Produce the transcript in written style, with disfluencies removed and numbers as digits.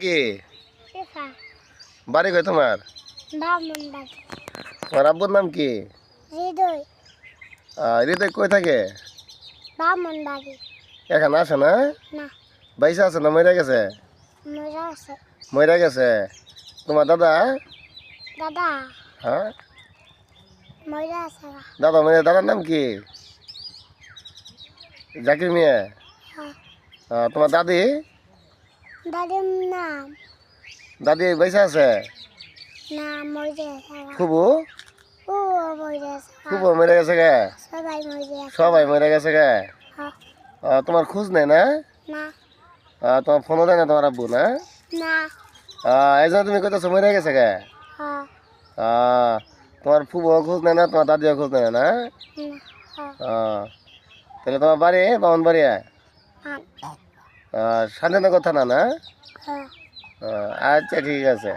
কি শেফা বাড়ি কই তোমার? ব্রাহ্মণবাড়ি তোমার আব্বুর নাম কি? হৃদয় হৃদয় কই থাকে? ব্রাহ্মণবাড়ি এখানে আসে না? না বাইসা আছে না মরে গেছে? মজা আছে মরে গেছে। তোমার দাদা? দাদা হ্যাঁ মজা আছে দাদা মানে দাদার নাম কি? জাকির মিয়া। তোমার দাদি? দাদির নাম দাদি বাইসা আছে? না মজা আছে খুবু? ও মজা আছে খুবু মরে গেছে গে? সবাই মজা আছে সবাই মরে গেছে গে? তোমার খোঁজ নেই না? না তোমার ফোনও দেয় না তোমার আব্বু না? না এই জন্য তুমি কইতেছো মরে গেছে গে? তোমার ফুবুও খোঁজ নেয় না, তোমার দাদিও খোঁজ নেয় না? তাহলে তোমার বাড়ি বামন বাড়ি শান্তিনগর থানা না? আচ্ছা ঠিক আছে।